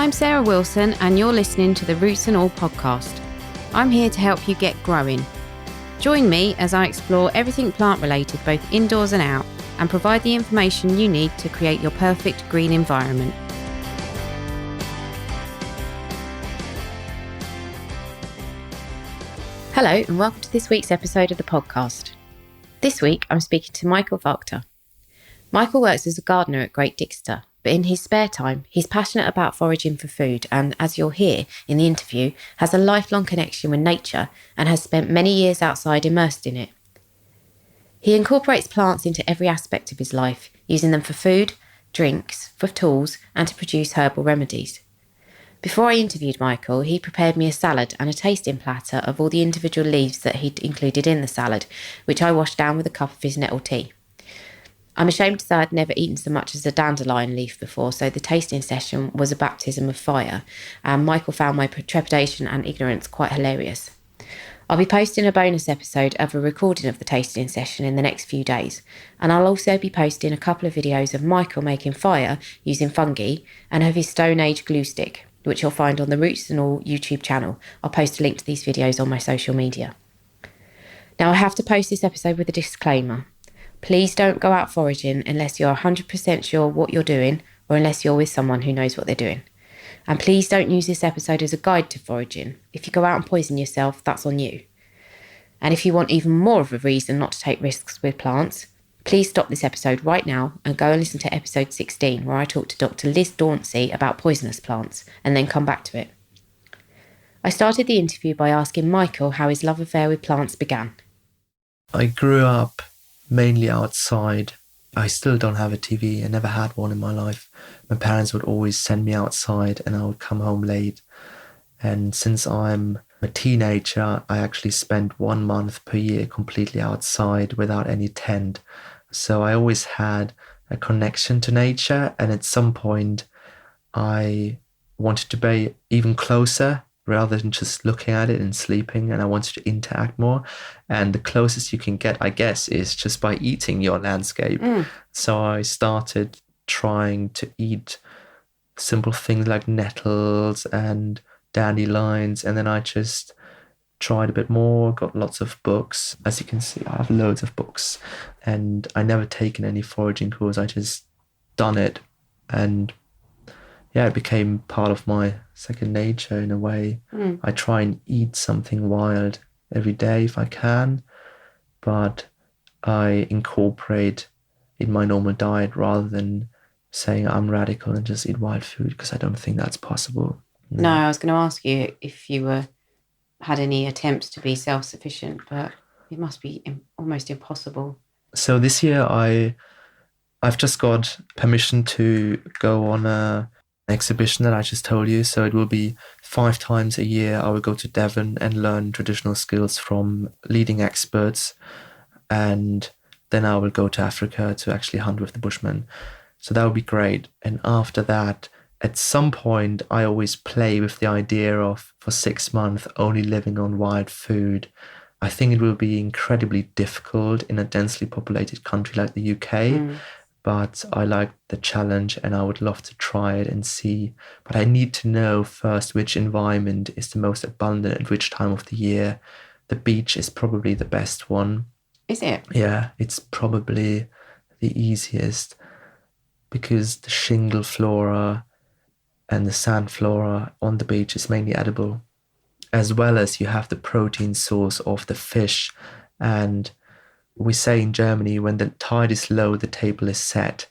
I'm Sarah Wilson and you're listening to the Roots and All podcast. I'm here to help you get growing. Join me as I explore everything plant related both indoors and out and provide the information you need to create your perfect green environment. Hello and welcome to this week's episode of the podcast. This week I'm speaking to Michael Wachter. Michael works as a gardener at Great Dixter, but in his spare time he's passionate about foraging for food and, as you'll hear in the interview, has a lifelong connection with nature and has spent many years outside immersed in it. He incorporates plants into every aspect of his life, using them for food, drinks, for tools and to produce herbal remedies. Before I interviewed Michael, he prepared me a salad and a tasting platter of all the individual leaves that he'd included in the salad, which I washed down with a cup of his nettle tea. I'm ashamed to say I'd never eaten so much as a dandelion leaf before, so the tasting session was a baptism of fire, and Michael found my trepidation and ignorance quite hilarious. I'll be posting a bonus episode of a recording of the tasting session in the next few days, and I'll also be posting a couple of videos of Michael making fire using fungi and of his Stone Age glue stick, which you'll find on the Roots and All YouTube channel. I'll post a link to these videos on my social media. Now I have to post this episode with a disclaimer. Please don't go out foraging unless you're 100% sure what you're doing or unless you're with someone who knows what they're doing. And please don't use this episode as a guide to foraging. If you go out and poison yourself, that's on you. And if you want even more of a reason not to take risks with plants, please stop this episode right now and go and listen to episode 16 where I talk to Dr. Liz Dauncey about poisonous plants and then come back to it. I started the interview by asking Michael how his love affair with plants began. I grew up mainly outside. I still don't have a TV. I never had one in my life. My parents would always send me outside and I would come home late. And since I'm a teenager, I actually spent 1 month per year completely outside without any tent. So I always had a connection to nature. And at some point, I wanted to be even closer rather than just looking at it and sleeping, and I wanted to interact more. And the closest you can get, I guess, is just by eating your landscape. So I started trying to eat simple things like nettles and dandelions, and then I just tried a bit more, got lots of books. As you can see, I have loads of books, and I never taken any foraging course. I just done it, and yeah, it became part of my second nature in a way. I try and eat something wild every day if I can, but I incorporate in my normal diet rather than saying I'm radical and just eat wild food, because I don't think that's possible. No, I was going to ask you if you had any attempts to be self-sufficient, but it must be almost impossible. So this year I've just got permission to go on a exhibition that I just told you. So it will be 5 times a year. I will go to Devon and learn traditional skills from leading experts. And then I will go to Africa to actually hunt with the Bushmen. So that would be great. And after that, at some point, I always play with the idea of, for 6 months, only living on wild food. I think it will be incredibly difficult in a densely populated country like the UK. But I like the challenge and I would love to try it and see. But I need to know first which environment is the most abundant at which time of the year. The beach is probably the best one. Is it? Yeah, it's probably the easiest because the shingle flora and the sand flora on the beach is mainly edible, as well as you have the protein source of the fish. And we say in Germany, when the tide is low, the table is set.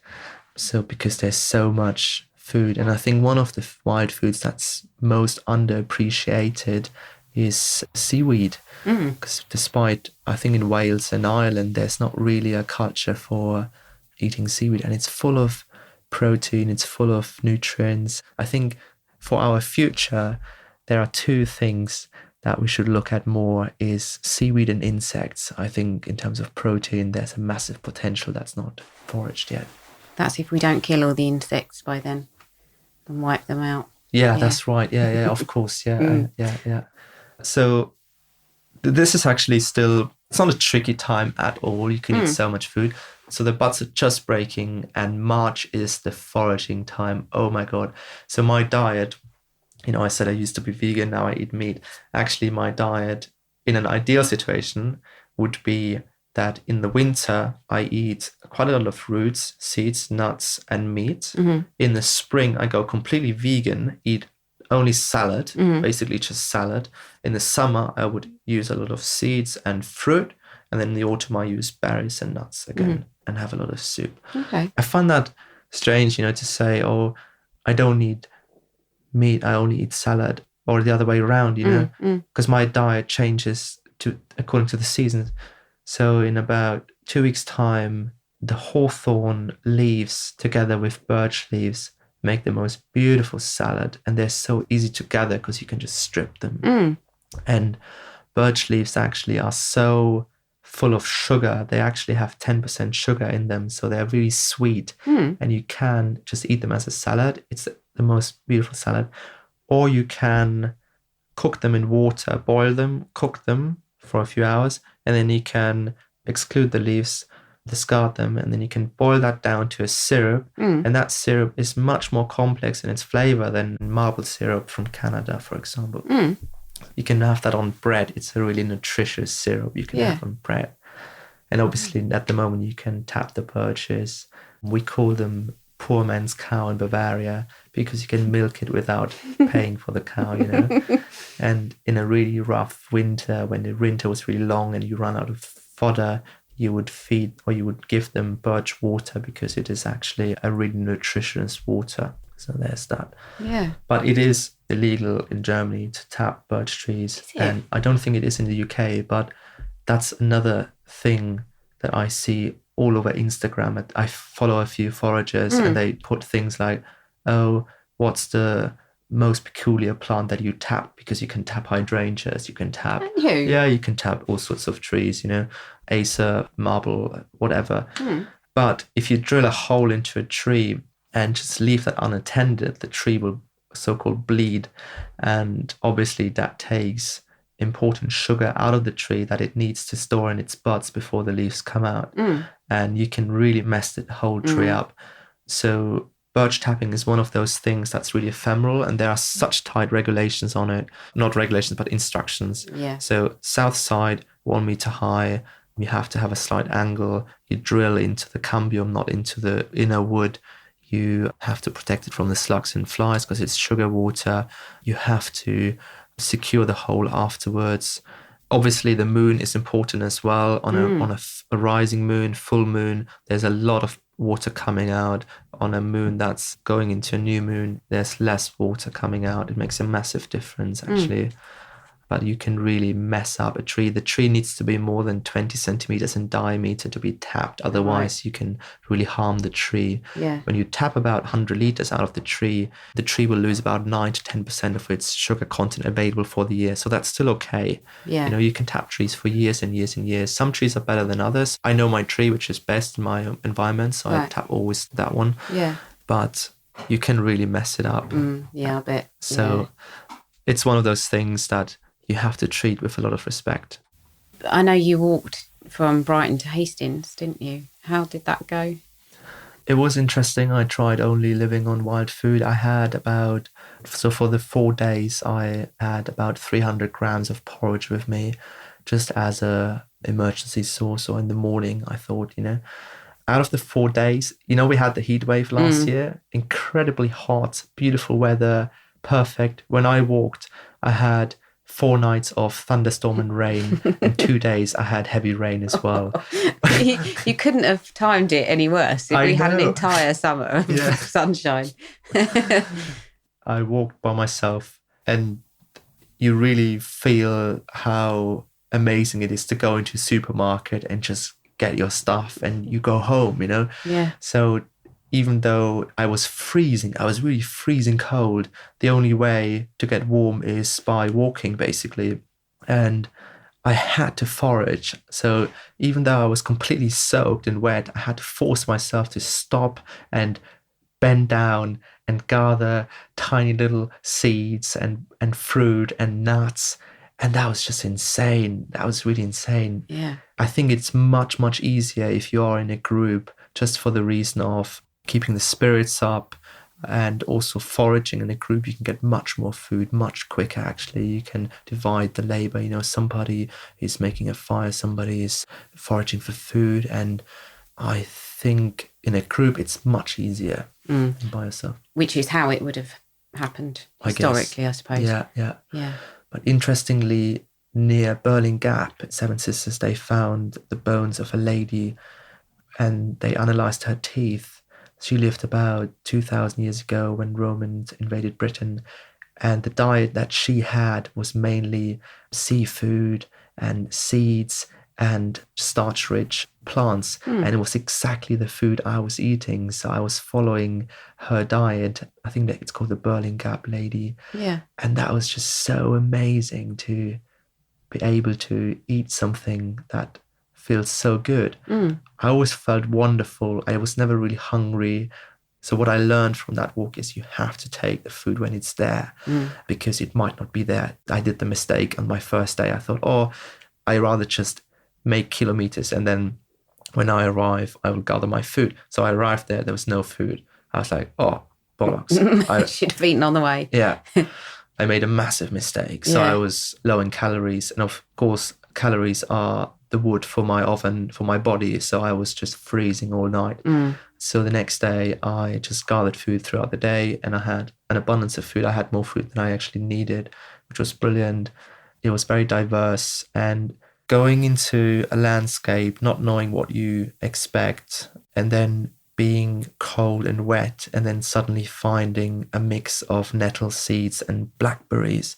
So because there's so much food. And I think one of the wild foods that's most underappreciated is seaweed. Because despite, I think in Wales and Ireland, there's not really a culture for eating seaweed. And it's full of protein, it's full of nutrients. I think for our future, there are 2 things that we should look at more is seaweed and insects. I think in terms of protein, there's a massive potential that's not foraged yet. That's if we don't kill all the insects by then and wipe them out. Yeah, that's right. Yeah, of course. Yeah. So this is actually still It's not a tricky time at all. You can eat so much food. So the buds are just breaking, and March is the foraging time. Oh my God. So my diet, I said I used to be vegan, now I eat meat. Actually, my diet in an ideal situation would be that in the winter, I eat quite a lot of fruits, seeds, nuts, and meat. In the spring, I go completely vegan, eat only salad, basically just salad. In the summer, I would use a lot of seeds and fruit. And then in the autumn, I use berries and nuts again and have a lot of soup. Okay. I find that strange, to say, oh, I don't need meat, I only eat salad, or the other way around, because my diet changes according to the seasons. So in about 2 weeks' time, the hawthorn leaves together with birch leaves make the most beautiful salad, and they're so easy to gather because you can just strip them. And birch leaves actually are so full of sugar. They actually have 10% sugar in them, so they're really sweet, and you can just eat them as a salad. It's the most beautiful salad. Or you can cook them in water, boil them, cook them for a few hours, and then you can exclude the leaves, discard them, and then you can boil that down to a syrup. And that syrup is much more complex in its flavor than maple syrup from Canada, for example. You can have that on bread. It's a really nutritious syrup you can have on bread. And obviously at the moment you can tap the birches. We call them poor man's cow in Bavaria because you can milk it without paying for the cow, And in a really rough winter, when the winter was really long and you run out of fodder, you would feed or you would give them birch water because it is actually a really nutritious water. So there's that. Yeah. But it is illegal in Germany to tap birch trees. And I don't think it is in the UK, but that's another thing that I see all over Instagram. I follow a few foragers and they put things like, oh, what's the most peculiar plant that you tap? Because you can tap hydrangeas, you can tap... Yeah, you can tap all sorts of trees, acer, marble, whatever. But if you drill a hole into a tree and just leave that unattended, the tree will so-called bleed. And obviously that takes important sugar out of the tree that it needs to store in its buds before the leaves come out. And you can really mess the whole tree up. So birch tapping is one of those things that's really ephemeral, and there are such tight regulations on it. Not regulations, but instructions. Yeah. So south side, 1 meter high, you have to have a slight angle. You drill into the cambium, not into the inner wood. You have to protect it from the slugs and flies because it's sugar water. You have to secure the hole afterwards. Obviously, the moon is important as well. On a rising moon, full moon, there's a lot of water coming out. On a moon that's going into a new moon, there's less water coming out. It makes a massive difference, actually. But you can really mess up a tree. The tree needs to be more than 20 centimeters in diameter to be tapped. Otherwise, you can really harm the tree. Yeah. When you tap about 100 liters out of the tree will lose about 9 to 10% of its sugar content available for the year. So that's still okay. Yeah. You can tap trees for years and years and years. Some trees are better than others. I know my tree, which is best in my environment. So I tap always that one. Yeah. But you can really mess it up. Yeah, I bet. So it's one of those things that you have to treat with a lot of respect. I know you walked from Brighton to Hastings, didn't you? How did that go? It was interesting. I tried only living on wild food. For the 4 days, I had about 300 grams of porridge with me, just as a emergency source. Or in the morning, I thought, out of the 4 days, we had the heat wave last year, incredibly hot, beautiful weather, perfect. When I walked, I had 4 nights of thunderstorm and rain, and 2 days I had heavy rain as well. You couldn't have timed it any worse if we had an entire summer of sunshine. I walked by myself, and you really feel how amazing it is to go into a supermarket and just get your stuff and you go home, Yeah. So even though I was freezing, I was really freezing cold, the only way to get warm is by walking, basically. And I had to forage. So even though I was completely soaked and wet, I had to force myself to stop and bend down and gather tiny little seeds and fruit and nuts. And that was just insane. That was really insane. Yeah. I think it's much, much easier if you are in a group, just for the reason of keeping the spirits up, and also foraging in a group. You can get much more food much quicker. Actually, you can divide the labor. Somebody is making a fire, somebody is foraging for food, and I think in a group it's much easier than by yourself. Which is how it would have happened historically, I suppose. Yeah. But interestingly, near Burling Gap at Seven Sisters, they found the bones of a lady, and they analysed her teeth. She lived about 2,000 years ago when Romans invaded Britain, and the diet that she had was mainly seafood and seeds and starch-rich plants. And it was exactly the food I was eating. So I was following her diet. I think that it's called the Burling Gap lady. Yeah. And that was just so amazing to be able to eat something that feels so good. I always felt wonderful. I was never really hungry. So what I learned from that walk is you have to take the food when it's there, because it might not be there. I did the mistake on my first day. I thought, I rather just make kilometers, and then when I arrive, I will gather my food. So I arrived there was no food. I was like, bollocks. I should have eaten on the way. Yeah. I made a massive mistake. So I was low in calories. And of course, calories are the wood for my oven, for my body. So I was just freezing all night. So the next day, I just gathered food throughout the day, and I had an abundance of food. I had more food than I actually needed, which was brilliant. It was very diverse. And going into a landscape, not knowing what you expect, and then being cold and wet, and then suddenly finding a mix of nettle seeds and blackberries,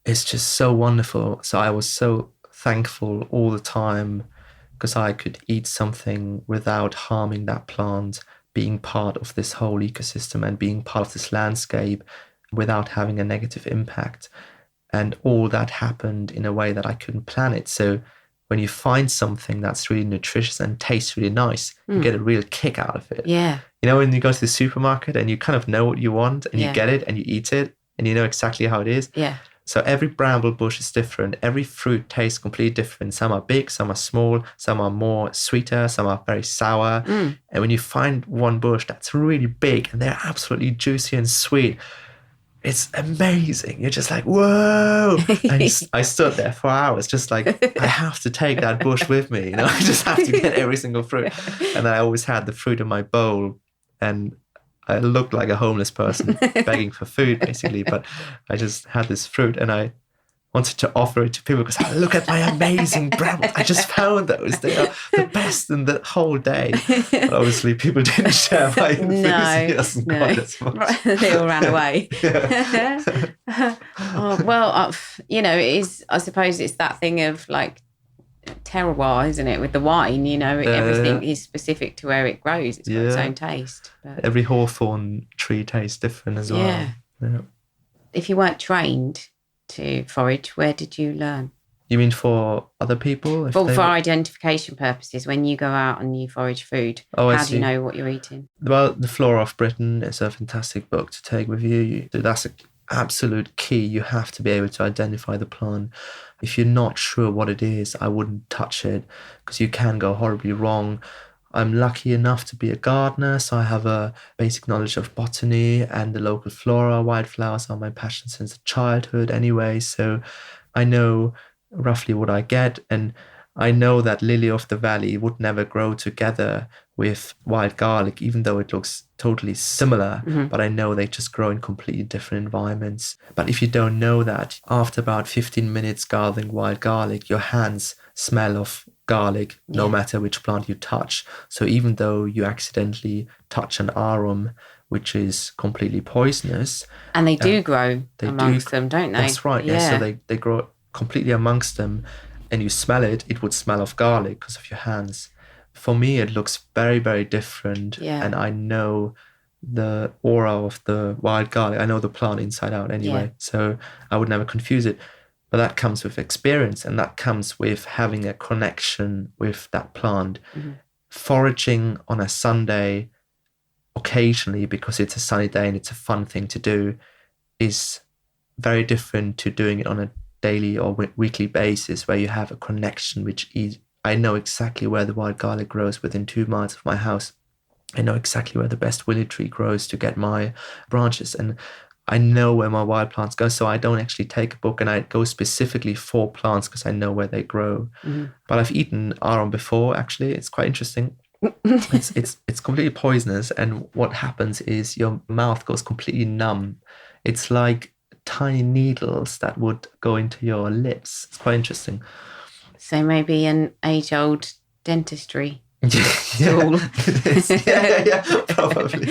is just so wonderful. So I was so thankful all the time, because I could eat something without harming that plant, being part of this whole ecosystem and being part of this landscape without having a negative impact. And all that happened in a way that I couldn't plan it. So when you find something that's really nutritious and tastes really nice, you get a real kick out of it. Yeah. When you go to the supermarket and you kind of know what you want, and you get it and you eat it and you know exactly how it is. Yeah. So every bramble bush is different. Every fruit tastes completely different. Some are big, some are small, some are more sweeter, some are very sour. And when you find one bush that's really big and they're absolutely juicy and sweet, it's amazing. You're just like, whoa. And I stood there for hours, just like, I have to take that bush with me. I just have to get every single fruit. And I always had the fruit in my bowl, and I looked like a homeless person begging for food, basically. But I just had this fruit, and I wanted to offer it to people because look at my amazing brambles. I just found those. They are the best in the whole day. But obviously, people didn't share my enthusiasm quite as much. They all ran away. It is, I suppose it's that thing of like terroir, isn't it? With the wine, everything is specific to where it grows. It's got its own taste. But every hawthorn tree tastes different as well. Yeah. If you weren't trained to forage, where did you learn? You mean for other people? For identification purposes, when you go out and you forage food, how do you know what you're eating? Well, The Flora of Britain is a fantastic book to take with you. That's an absolute key. You have to be able to identify the plant. If you're not sure what it is, I wouldn't touch it, because you can go horribly wrong. I'm lucky enough to be a gardener, so I have a basic knowledge of botany, and the local flora. Wildflowers are my passion since childhood anyway, so I know roughly what I get, and I know that lily of the valley would never grow together with wild garlic, even though it looks totally similar, but I know they just grow in completely different environments. But if you don't know that, after about 15 minutes gathering wild garlic, your hands smell of garlic, no matter which plant you touch. So even though you accidentally touch an arum, which is completely poisonous. And they do grow amongst them, don't they? That's right. Yeah. So they grow completely amongst them, and you smell it, it would smell of garlic because of your hands. For me, it looks very, very different. Yeah. And I know the aura of the wild garlic. I know the plant inside out anyway. Yeah. So I would never confuse it. But that comes with experience, and that comes with having a connection with that plant. Foraging on a Sunday, occasionally, because it's a sunny day and it's a fun thing to do, is very different to doing it on a daily or weekly basis where you have a connection, which is, I know exactly where the wild garlic grows within 2 miles of my house. I know exactly where the best willow tree grows to get my branches. And I know where my wild plants go. So I don't actually take a book and I go specifically for plants because I know where they grow. Mm-hmm. But I've eaten arum before, actually. It's quite interesting. It's completely poisonous. And what happens is your mouth goes completely numb. It's like tiny needles that would go into your lips. It's quite interesting. So maybe an age-old dentistry tool. It is. Yeah, probably.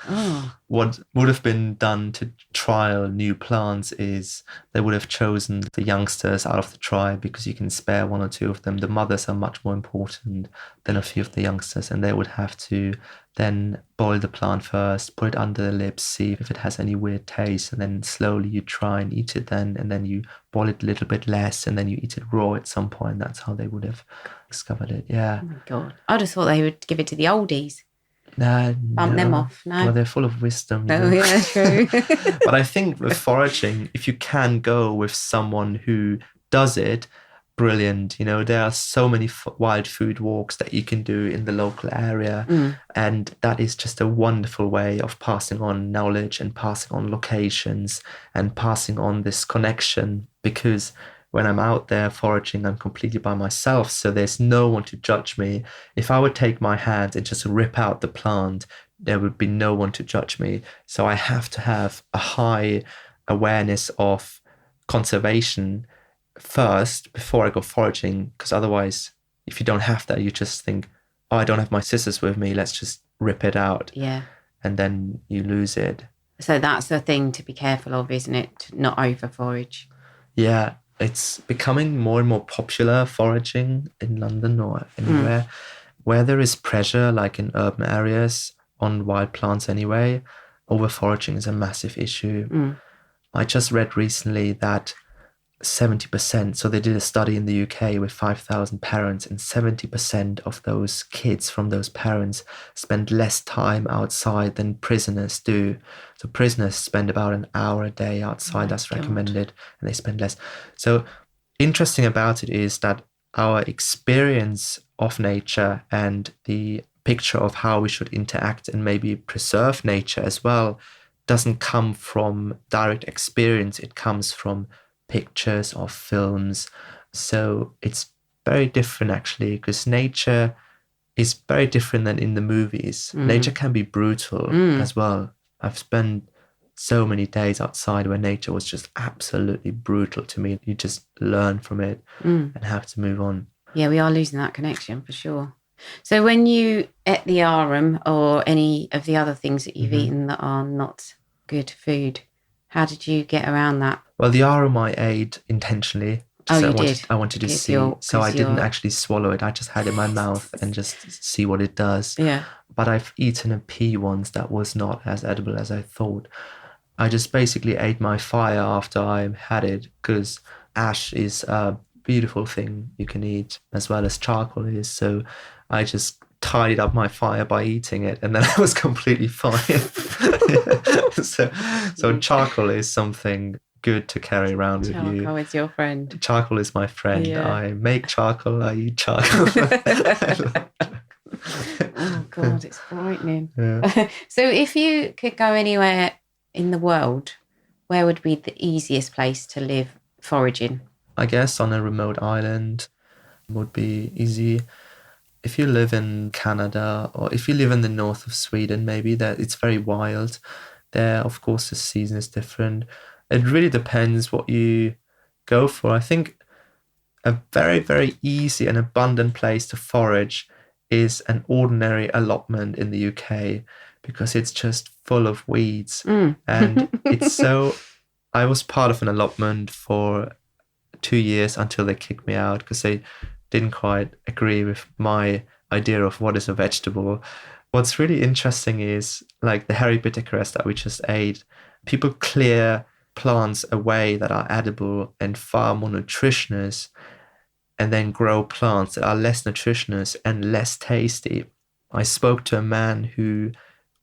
Oh. What would have been done to trial new plants is they would have chosen the youngsters out of the tribe because you can spare 1 or 2 of them. The mothers are much more important than a few of the youngsters, and they would have to then boil the plant first, put it under the lips, see if it has any weird taste, and then slowly you try and eat it then, and then you boil it a little bit less, and then you eat it raw at some point. That's how they would have discovered it. Yeah. Oh my God. I just thought they would give it to the oldies. No. Bump them off. No. Well, they're full of wisdom. Oh, yeah, true. But I think with foraging, if you can go with someone who does it, brilliant. There are so many wild food walks that you can do in the local area. And that is just a wonderful way of passing on knowledge and passing on locations and passing on this connection, because when I'm out there foraging, I'm completely by myself, so there's no one to judge me. If I would take my hand and just rip out the plant, there would be no one to judge me. So I have to have a high awareness of conservation first before I go foraging, because otherwise, if you don't have that, you just think, oh, I don't have my scissors with me, let's just rip it out. Yeah. And then you lose it. So that's the thing to be careful of, isn't it? To not over forage. Yeah. It's becoming more and more popular, foraging in London or anywhere. Where there is pressure, like in urban areas, on wild plants anyway, over foraging is a massive issue. I just read recently that 70%, so they did a study in the UK with 5,000 parents, and 70% of those kids from those parents spend less time outside than prisoners do. So prisoners spend about an hour a day outside, that's recommended, and they spend less. So interesting about it is that our experience of nature and the picture of how we should interact and maybe preserve nature as well doesn't come from direct experience. It comes from pictures or films. So it's very different actually, because nature is very different than in the movies. Nature can be brutal as well. I've spent so many days outside where nature was just absolutely brutal to me. You just learn from it and have to move on. Yeah, we are losing that connection for sure. So when you ate the arum or any of the other things that you've eaten that are not good food, how did you get around that? Well, the arum I ate intentionally. I wanted to see. So I didn't actually swallow it. I just had it in my mouth and just see what it does. Yeah. But I've eaten a pea once that was not as edible as I thought. I just basically ate my fire after I had it, because ash is a beautiful thing you can eat as well as charcoal is. So I just tidied up my fire by eating it, and then I was completely fine. So charcoal is something good to carry around with you. Charcoal is your friend. Charcoal is my friend. Yeah. I make charcoal, I eat charcoal. Oh God, it's frightening. Yeah. So if you could go anywhere in the world, where would be the easiest place to live foraging? I guess on a remote island would be easy. If you live in Canada, or if you live in the north of Sweden, maybe that it's very wild. There, of course, the season is different. It really depends what you go for. I think a very, very easy and abundant place to forage is an ordinary allotment in the UK, because it's just full of weeds. And it's so... I was part of an allotment for 2 years until they kicked me out, because they didn't quite agree with my idea of what is a vegetable. What's really interesting is, like the hairy bittercress that we just ate, people clear plants away that are edible and far more nutritious, and then grow plants that are less nutritious and less tasty. I spoke to a man who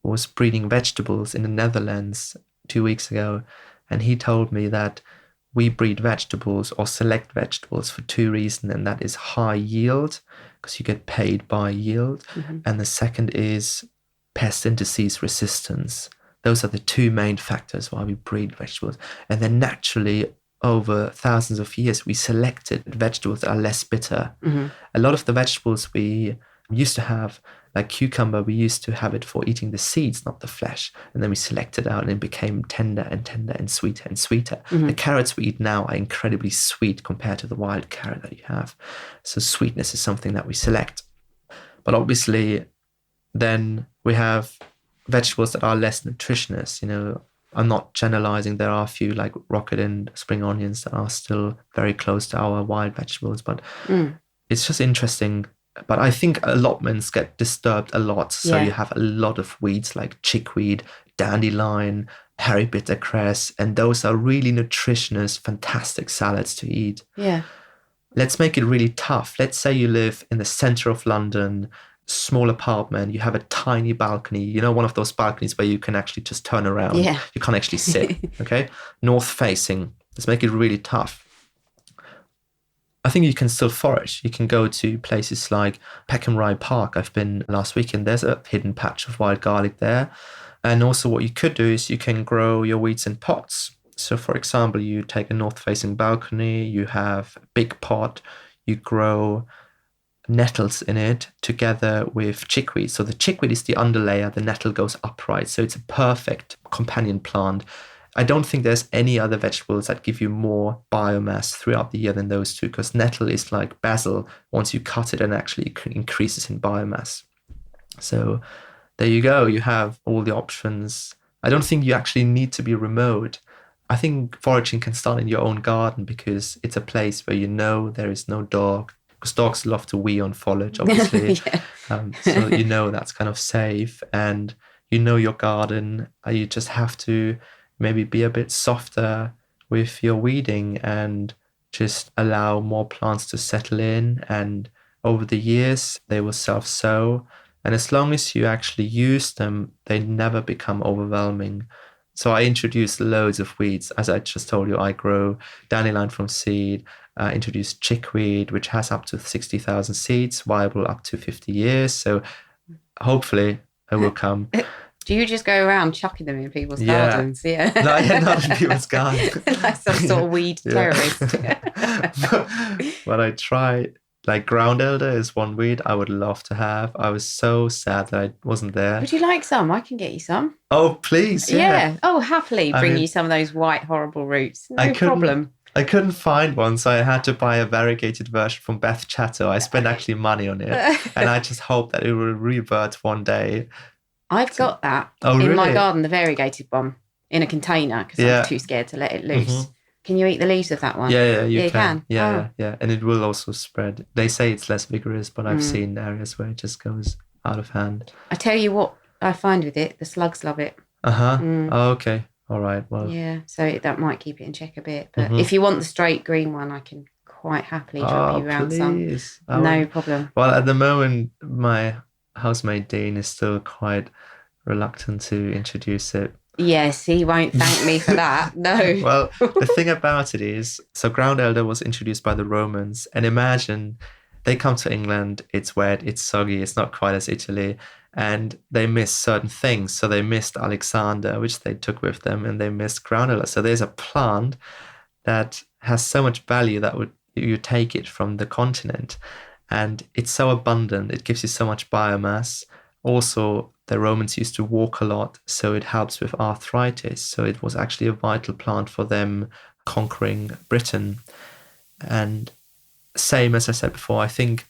was breeding vegetables in the Netherlands 2 weeks ago, and he told me that we breed vegetables or select vegetables for two reasons, and that is high yield, because you get paid by yield. And the second is pest and disease resistance. Those are the two main factors why we breed vegetables. And then naturally, over thousands of years, we selected vegetables that are less bitter. A lot of the vegetables we used to have, like cucumber, we used to have it for eating the seeds, not the flesh. And then we selected out and it became tender and tender and sweeter and sweeter. The carrots we eat now are incredibly sweet compared to the wild carrot that you have. So sweetness is something that we select. But obviously, then we have vegetables that are less nutritious. I'm not generalizing. There are a few like rocket and spring onions that are still very close to our wild vegetables, but it's just interesting. But I think allotments get disturbed a lot. So you have a lot of weeds like chickweed, dandelion, hairy bittercress, and those are really nutritious, fantastic salads to eat. Yeah. Let's make it really tough. Let's say you live in the center of London, small apartment, you have a tiny balcony, one of those balconies where you can actually just turn around. Yeah. You can't actually sit, okay? North facing. Let's make it really tough. I think you can still forage. You can go to places like Peckham Rye Park. I've been last weekend. There's a hidden patch of wild garlic there. And also what you could do is you can grow your weeds in pots. So for example, you take a north-facing balcony, you have a big pot, you grow nettles in it together with chickweed. So the chickweed is the underlayer, the nettle goes upright. So it's a perfect companion plant. I don't think there's any other vegetables that give you more biomass throughout the year than those two, because nettle is like basil. Once you cut it, and actually increases in biomass. So there you go. You have all the options. I don't think you actually need to be remote. I think foraging can start in your own garden, because it's a place where there is no dog, because dogs love to wee on foliage, obviously. So that's kind of safe, and your garden. You just have to maybe be a bit softer with your weeding and just allow more plants to settle in, and over the years they will self-sow, and as long as you actually use them, they never become overwhelming. So I introduced loads of weeds. As I just told you, I grow dandelion from seed, introduced chickweed, which has up to 60,000 seeds, viable up to 50 years. So hopefully it will come. Do you just go around chucking them in people's gardens? Yeah. No, not in people's gardens. Like some sort of weed terrorist. But I try, like ground elder is one weed I would love to have. I was so sad that I wasn't there. Would you like some? I can get you some. Oh, please. Yeah. Oh, happily bring you some of those white, horrible roots. No problem. I couldn't find one, so I had to buy a variegated version from Beth Chatto. I spent actually money on it, and I just hope that it will revert one day. I've got that in my garden, the variegated one, in a container, because I'm too scared to let it loose. Can you eat the leaves of that one? Yeah, you can. Yeah. And it will also spread. They say it's less vigorous, but I've seen areas where it just goes out of hand. I tell you what I find with it, the slugs love it. Oh, okay. All right. Well. Yeah, so that might keep it in check a bit. But if you want the straight green one, I can quite happily drop you around some. No problem. Well, at the moment, my housemate Dean is still quite reluctant to introduce it. Yes, he won't thank me for that. No. Well, the thing about it is, so ground elder was introduced by the Romans, and imagine they come to England, it's wet, it's soggy, it's not quite as Italy, and they miss certain things. So they missed Alexander, which they took with them, and they missed ground elder. So there's a plant that has so much value that you take it from the continent. And it's so abundant, it gives you so much biomass. Also, the Romans used to walk a lot, so it helps with arthritis. So it was actually a vital plant for them conquering Britain. And same as I said before, I think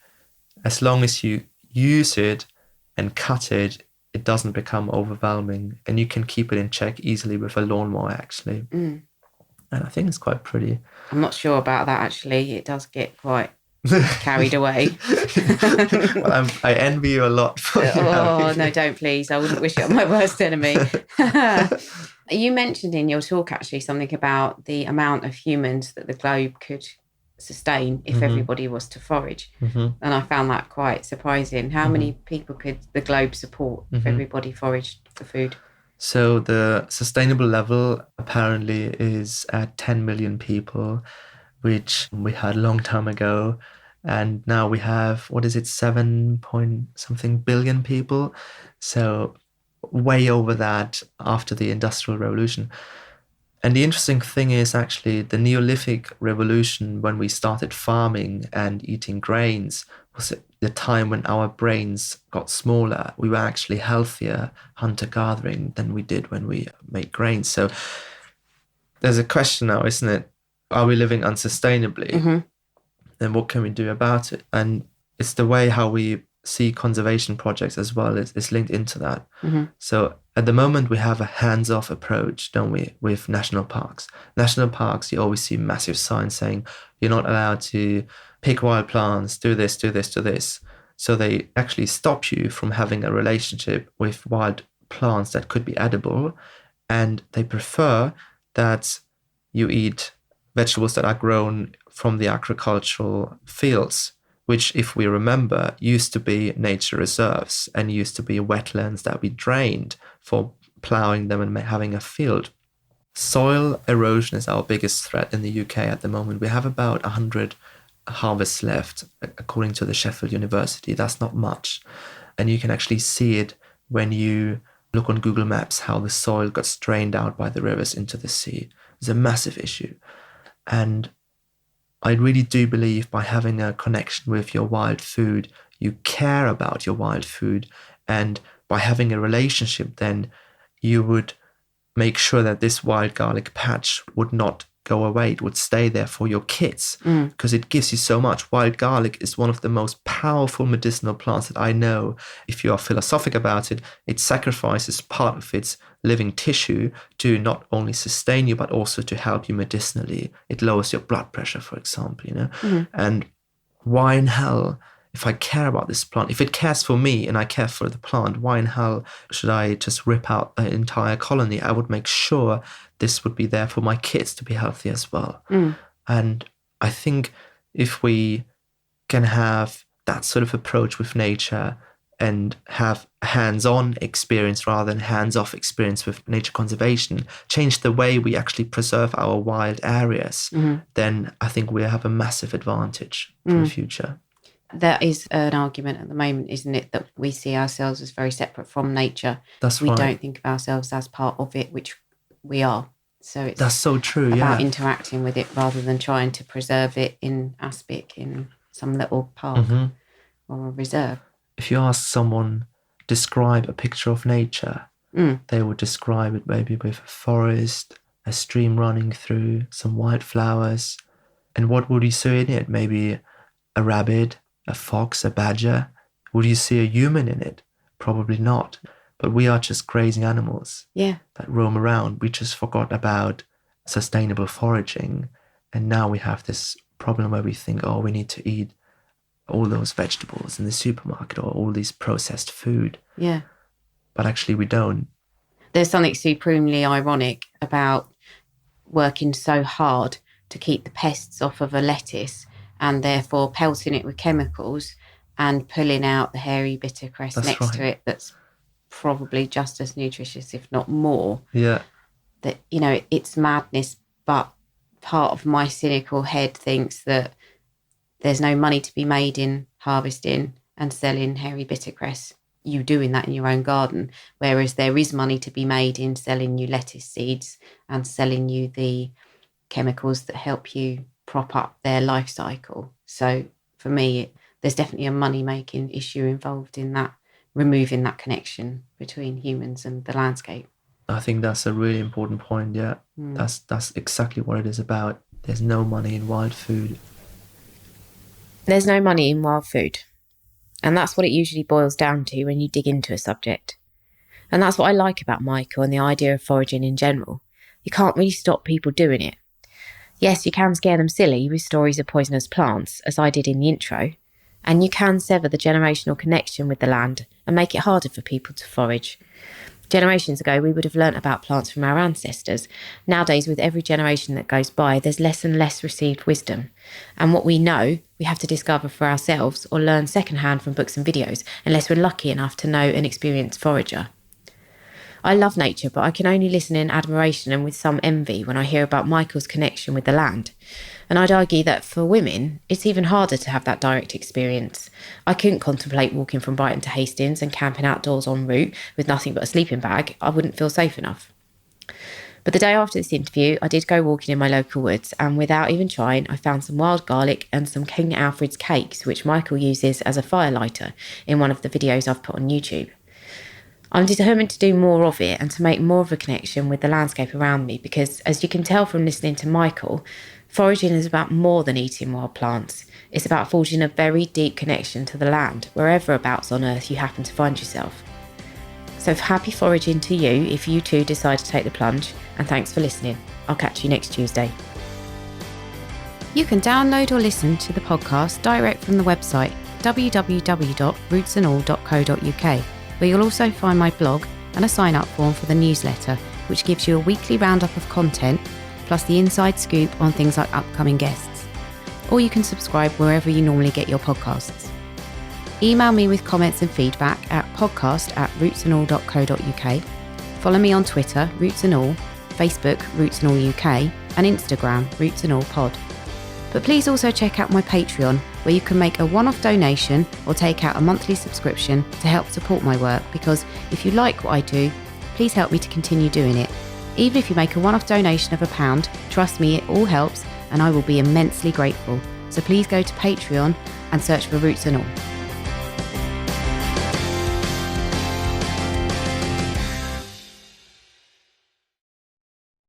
as long as you use it and cut it, it doesn't become overwhelming. And you can keep it in check easily with a lawnmower, actually. And I think it's quite pretty. I'm not sure about that, actually. It does get quite carried away. Well, I envy you a lot. Oh, no, don't please. I wouldn't wish it on my worst enemy. You mentioned in your talk actually something about the amount of humans that the globe could sustain if everybody was to forage. And I found that quite surprising. How many people could the globe support if everybody foraged for food? So the sustainable level apparently is at 10 million people, which we had a long time ago. And now we have, what is it, 7 point something billion people. So way over that after the Industrial Revolution. And the interesting thing is actually the Neolithic revolution, when we started farming and eating grains, was the time when our brains got smaller. We were actually healthier hunter-gathering than we did when we made grains. So there's a question now, isn't it? Are we living unsustainably? Mm-hmm. Then what can we do about it? And it's the way how we see conservation projects as well is linked into that. Mm-hmm. So at the moment we have a hands-off approach, don't we, with national parks. National parks, you always see massive signs saying you're not allowed to pick wild plants, do this, do this, do this. So they actually stop you from having a relationship with wild plants that could be edible, and they prefer that you eat vegetables that are grown from the agricultural fields, which, if we remember, used to be nature reserves and used to be wetlands that we drained for ploughing them and having a field. Soil erosion is our biggest threat in the UK at the moment. We have about 100 harvests left, according to the Sheffield University. That's not much. And you can actually see it when you look on Google Maps, how the soil got drained out by the rivers into the sea. It's a massive issue. And I really do believe by having a connection with your wild food, you care about your wild food. And by having a relationship, then you would make sure that this wild garlic patch would not go away. It would stay there for your kids because it gives you so much. Wild garlic is one of the most powerful medicinal plants that I know. If you are philosophic about it, it sacrifices part of its living tissue to not only sustain you, but also to help you medicinally. It lowers your blood pressure, for example, And why in hell, if I care about this plant, if it cares for me and I care for the plant, why in hell should I just rip out an entire colony? I would make sure this would be there for my kids to be healthy as well. And I think if we can have that sort of approach with nature and have hands-on experience rather than hands-off experience with nature conservation, change the way we actually preserve our wild areas, then I think we have a massive advantage for the future. There is an argument at the moment, isn't it, that we see ourselves as very separate from nature. That's we right. don't think of ourselves as part of it, which we are. So it's that's so true. About interacting with it rather than trying to preserve it in aspic in some little park or a reserve. If you ask someone, describe a picture of nature, they would describe it maybe with a forest, a stream running through, some wildflowers. And what would you see in it? Maybe a rabbit, a fox, a badger. Would you see a human in it? Probably not. But we are just grazing animals that roam around. We just forgot about sustainable foraging. And now we have this problem where we think, oh, we need to eat all those vegetables in the supermarket or all these processed food. Yeah. But actually we don't. There's something supremely ironic about working so hard to keep the pests off of a lettuce and therefore pelting it with chemicals and pulling out the hairy bitter cress next to it that's probably just as nutritious, if not more. Yeah. That, it's madness, but part of my cynical head thinks that there's no money to be made in harvesting and selling hairy bitter cress, you doing that in your own garden, whereas there is money to be made in selling you lettuce seeds and selling you the chemicals that help you prop up their life cycle. So for me, there's definitely a money-making issue involved in that, removing that connection between humans and the landscape. I think that's a really important point, yeah. That's exactly what it is about. There's no money in wild food. There's no money in wild food. And that's what it usually boils down to when you dig into a subject. And that's what I like about Michael and the idea of foraging in general. You can't really stop people doing it. Yes, you can scare them silly with stories of poisonous plants, as I did in the intro, and you can sever the generational connection with the land and make it harder for people to forage. Generations ago, we would have learnt about plants from our ancestors. Nowadays, with every generation that goes by, there's less and less received wisdom. And what we know, we have to discover for ourselves or learn secondhand from books and videos, unless we're lucky enough to know an experienced forager. I love nature, but I can only listen in admiration and with some envy when I hear about Michael's connection with the land. And I'd argue that for women, it's even harder to have that direct experience. I couldn't contemplate walking from Brighton to Hastings and camping outdoors en route with nothing but a sleeping bag. I wouldn't feel safe enough. But the day after this interview, I did go walking in my local woods, and without even trying, I found some wild garlic and some King Alfred's cakes, which Michael uses as a fire lighter in one of the videos I've put on YouTube. I'm determined to do more of it and to make more of a connection with the landscape around me because, as you can tell from listening to Michael, foraging is about more than eating wild plants. It's about forging a very deep connection to the land, whereverabouts on earth you happen to find yourself. So happy foraging to you if you too decide to take the plunge, and thanks for listening. I'll catch you next Tuesday. You can download or listen to the podcast direct from the website www.rootsandall.co.uk, where you'll also find my blog and a sign-up form for the newsletter, which gives you a weekly roundup of content, plus the inside scoop on things like upcoming guests. Or you can subscribe wherever you normally get your podcasts. Email me with comments and feedback at podcast@rootsandall.co.uk. Follow me on Twitter, Roots and All, Facebook, Roots and All UK, and Instagram, Roots and All Pod. But please also check out my Patreon, where you can make a one-off donation or take out a monthly subscription to help support my work, because if you like what I do, please help me to continue doing it. Even if you make a one-off donation of £1, trust me, it all helps and I will be immensely grateful. So please go to Patreon and search for Roots and All.